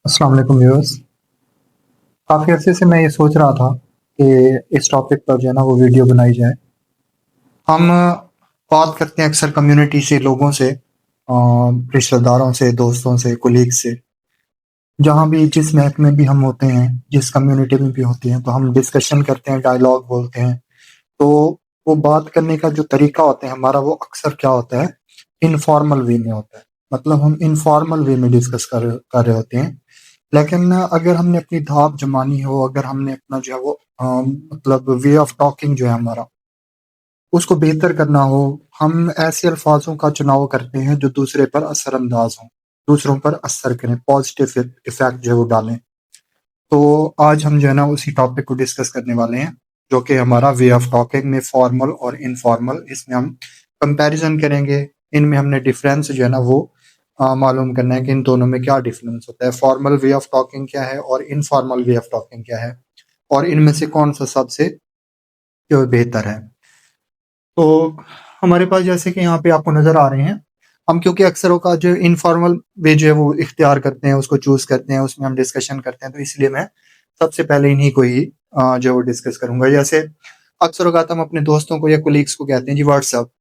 अस्सलाम वालेकुम व्यूअर्स। काफ़ी अरसे से मैं ये सोच रहा था कि इस टॉपिक पर जो है ना वो वीडियो बनाई जाए। हम बात करते हैं अक्सर कम्युनिटी से, लोगों से, रिश्तेदारों से, दोस्तों से, कोलीग से, जहाँ भी जिस महक में भी हम होते हैं, जिस कम्युनिटी में भी होते हैं, तो हम डिस्कशन करते हैं, डायलॉग बोलते हैं। तो वो बात करने का जो तरीका होता है हमारा, वो अक्सर क्या होता है, इनफॉर्मल वे में होता है। मतलब हम इनफॉर्मल वे में डिस्कस कर रहे होते हैं। लेकिन अगर हमने अपनी धाक जमानी हो, अगर हमने अपना जो है वो मतलब वे ऑफ टॉकिंग जो है हमारा, उसको बेहतर करना हो, हम ऐसे अल्फाजों का चुनाव करते हैं जो दूसरे पर असरअंदाज हों, दूसरों पर असर करें, पॉजिटिव इफेक्ट जो है वो डालें। तो आज हम जो है ना उसी टॉपिक को डिस्कस करने वाले हैं, जो कि हमारा वे ऑफ टॉकिंग में फॉर्मल और इनफॉर्मल, इसमें हम कंपैरिजन करेंगे। इनमें हमने डिफरेंस जो है ना वो मालूम करना है कि इन दोनों में क्या डिफरेंस होता है, फॉर्मल वे ऑफ टॉकिंग क्या है और इनफॉर्मल वे ऑफ टॉकिंग क्या है, और इनमें से कौन सा सबसे जो बेहतर है। तो हमारे पास जैसे कि यहाँ पे आपको नजर आ रहे हैं, हम क्योंकि अक्सरों का जो इनफॉर्मल वे जो है वो इख्तियार करते हैं, उसको चूज करते हैं, उसमें हम डिस्कशन करते हैं, तो इसलिए मैं सबसे पहले इन्हीं को ही जो है वो डिस्कस करूंगा। जैसे अक्सर औक़ात हम अपने दोस्तों को या कोलीग्स को कहते हैं जी व्हाट्सअप।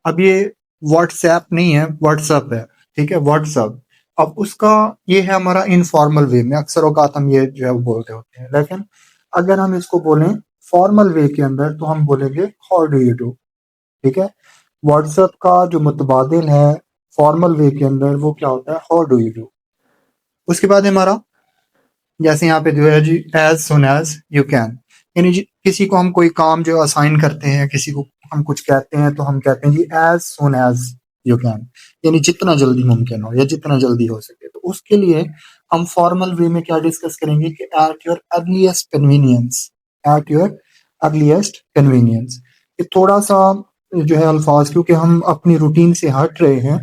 अब ये व्हाट्सएप नहीं है, व्हाट्सअप है। ठीक है, व्हाट्सअप। अब उसका ये है हमारा इनफॉर्मल वे में, अक्सर औक़ात हम ये जो है वो बोलते होते हैं। लेकिन अगर हम इसको बोलें फॉर्मल वे के अंदर, तो हम बोलेंगे हाउ डू यू डू। ठीक है, व्हाट्सएप का जो मुतबादिल है फॉर्मल वे के अंदर, वो क्या होता है, हाउ डू यू डू। उसके बाद हमारा, जैसे यहाँ पे जो है जी, as soon as you can, यानी किसी को हम कोई काम जो असाइन करते हैं, किसी को हम कुछ कहते हैं, तो हम कहते हैं जी as soon as you can, यानी जितना जल्दी मुमकिन हो या जितना जल्दी हो सके। तो उसके लिए हम फॉर्मल वे में क्या डिस्कस करेंगे कि at your earliest convenience, at your earliest convenience. ये थोड़ा सा जो है अल्फाज, क्योंकि हम अपनी रूटीन से हट रहे हैं,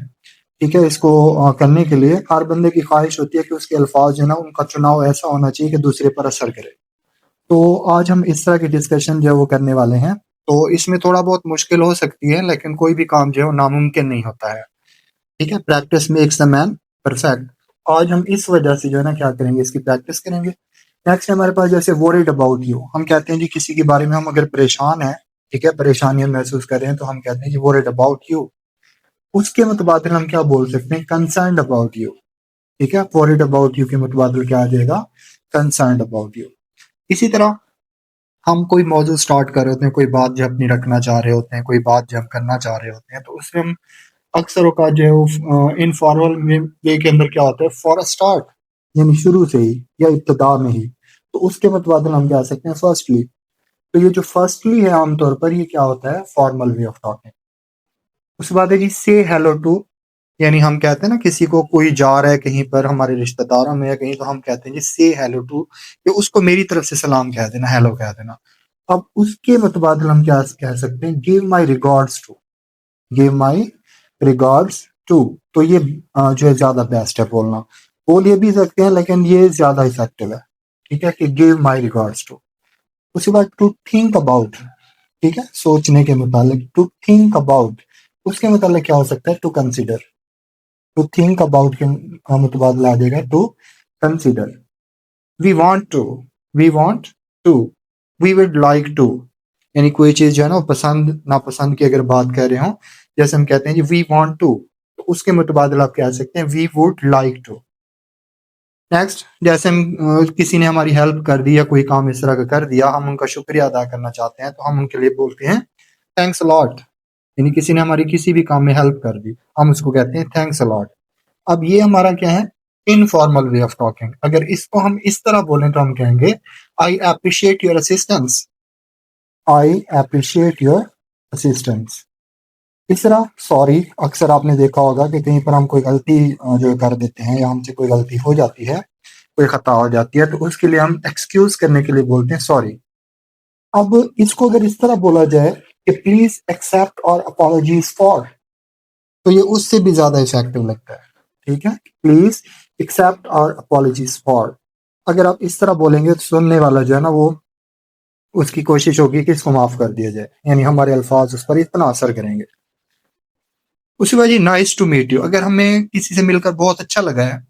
ठीक है, इसको करने के लिए हर बंदे की ख्वाहिश होती है कि उसके अल्फाज जो है ना उनका चुनाव ऐसा होना चाहिए कि दूसरे पर असर करे। तो आज हम इस तरह की डिस्कशन जो है वो करने वाले हैं। तो इसमें थोड़ा बहुत मुश्किल हो सकती है, लेकिन कोई भी काम जो है वो नामुमकिन नहीं होता है। ठीक है, practice makes the man perfect. आज हम इस वजह से जो है ना क्या करेंगे, इसकी प्रैक्टिस करेंगे। नेक्स्ट हमारे पास जैसे वरीड अबाउट यू, हम कहते हैं जी किसी के बारे में हम अगर परेशान है, ठीक है, परेशानियां महसूस कर रहे हैं, तो हम कहते हैं जी वरीड अबाउट यू। उसके मुतबादिल हम क्या बोल सकते हैं, कंसर्न्ड अबाउट यू। ठीक है, वरीड अबाउट यू के मुतबादिल क्या आ जाएगा, कंसर्न्ड अबाउट यू। इसी तरह हम कोई मौजूद स्टार्ट कर रहे होते हैं, कोई बात जो अपनी रखना चाह रहे होते हैं, कोई बात जो हम करना चाह रहे होते हैं, तो उसमें हम अक्सर औकात जो है वो इनफॉर्मल वे के अंदर क्या होता है, फॉर अ स्टार्ट, यानी शुरू से ही या इब्तदा में ही, तो उसके मुतबादिल हम कह सकते हैं फर्स्टली। तो ये जो फर्स्टली है आमतौर पर ये क्या होता है, फॉर्मल वे ऑफ टॉकिंग। उसके बाद है जी से हेलो टू, यानी हम कहते हैं ना किसी को, कोई जा रहा है कहीं पर हमारे रिश्तेदारों में या कहीं, तो हम कहते हैं जी से हेलो टू, कि उसको मेरी तरफ से सलाम कह देना, हेलो कह देना। अब उसके मुतबादिल हम क्या कह सकते हैं, give my regards to, give my regards to. तो ये जो है ज्यादा बेस्ट है बोलना, बोल ये भी सकते हैं लेकिन ये ज्यादा इफेक्टिव है। ठीक है, कि गिव माई रिगार्ड्स टू। उसके बाद टू थिंक अबाउट, ठीक है, सोचने के मुतालिक, टू थिंक अबाउट। उसके मुतालिक क्या हो सकता है, to consider. To think about के मुतबादला आ जाएगा to consider. We want to, we want to, we would like to, यानी कोई चीज जो है ना पसंद नापसंद की अगर बात कर रहे हो, जैसे हम कहते हैं जी वी वांट टू, तो उसके मुतबादला आप कह सकते हैं we would like to. Next, जैसे हम किसी ने हमारी हेल्प कर दी या कोई काम इस तरह का कर दिया, हम उनका शुक्रिया अदा करना चाहते हैं, तो हम उनके लिए बोलते हैं थैंक्स अ लॉट। यानी किसी ने हमारी किसी भी काम में हेल्प कर दी, हम उसको कहते हैं थैंक्स अ लॉट। अब ये हमारा क्या है, इनफॉर्मल वे ऑफ टॉकिंग। अगर इसको हम इस तरह बोलें तो हम कहेंगे I appreciate your assistance, I appreciate your assistance. इस तरह सॉरी, अक्सर आपने देखा होगा कि कहीं पर हम कोई गलती जो कर देते हैं या हमसे कोई गलती हो जाती है, कोई खता हो जाती है, तो उसके लिए हम एक्सक्यूज करने के लिए बोलते हैं सॉरी। अब इसको अगर इस तरह बोला जाए कि प्लीज एक्सेप्ट और अपॉलजीज फॉर, तो ये उससे भी ज्यादा इफेक्टिव लगता है। ठीक है, प्लीज एक्सेप्ट और अपॉलजीज फॉर। अगर आप इस तरह बोलेंगे तो सुनने वाला जो है ना वो, उसकी कोशिश होगी कि इसको माफ कर दिया जाए, यानी हमारे अल्फाज उस पर इतना असर करेंगे। उसके बाद जी नाइस टू मीट यू, अगर हमें किसी से मिलकर बहुत अच्छा लगा है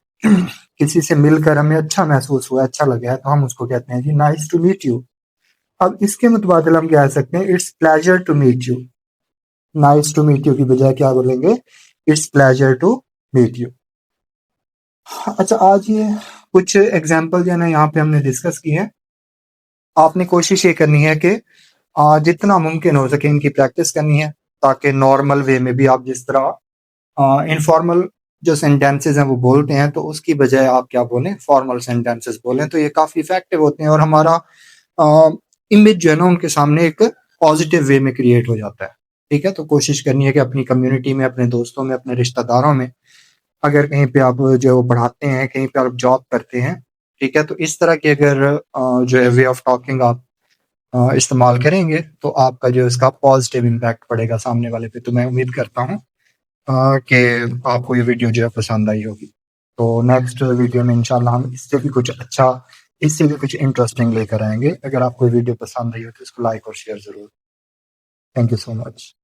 किसी से मिलकर हमें अच्छा महसूस हुआ, अच्छा लगा है, तो हम उसको कहते हैं जी नाइस टू मीट यू। अब इसके मुतबादिल हम कह सकते हैं it's pleasure to meet you. Nice to meet you की बजाय क्या बोलेंगे? It's pleasure to meet you. अच्छा, आज ये कुछ एग्जाम्पल जो है ना यहाँ पे हमने डिस्कस की है। आपने कोशिश ये करनी है कि जितना मुमकिन हो सके इनकी प्रैक्टिस करनी है, ताकि नॉर्मल वे में भी आप जिस तरह इनफॉर्मल जो सेंटेंसेस हैं वो बोलते हैं, तो उसकी बजाय आप क्या बोलें, फॉर्मल सेंटेंसेस बोलें, तो ये काफ़ी इफेक्टिव होते हैं और हमारा इमेज जो है ना उनके सामने एक पॉजिटिव वे में क्रिएट हो जाता है। ठीक है, तो कोशिश करनी है कि अपनी कम्युनिटी में, अपने दोस्तों में, अपने रिश्तेदारों में, अगर कहीं पे आप जो है वो पढ़ाते हैं, कहीं पे आप जॉब करते हैं, ठीक है, तो इस तरह के अगर जो है वे ऑफ टॉकिंग आप इस्तेमाल करेंगे, तो आपका जो है इसका पॉजिटिव इम्पैक्ट पड़ेगा सामने वाले पे। तो मैं उम्मीद करता हूँ कि आपको ये वीडियो जो है पसंद आई होगी। तो नेक्स्ट वीडियो में इंशाल्लाह हम इससे भी कुछ अच्छा, इससे भी कुछ इंटरेस्टिंग लेकर आएंगे। अगर आपको ये वीडियो पसंद आई हो तो इसको लाइक और शेयर ज़रूर। Thank you so much.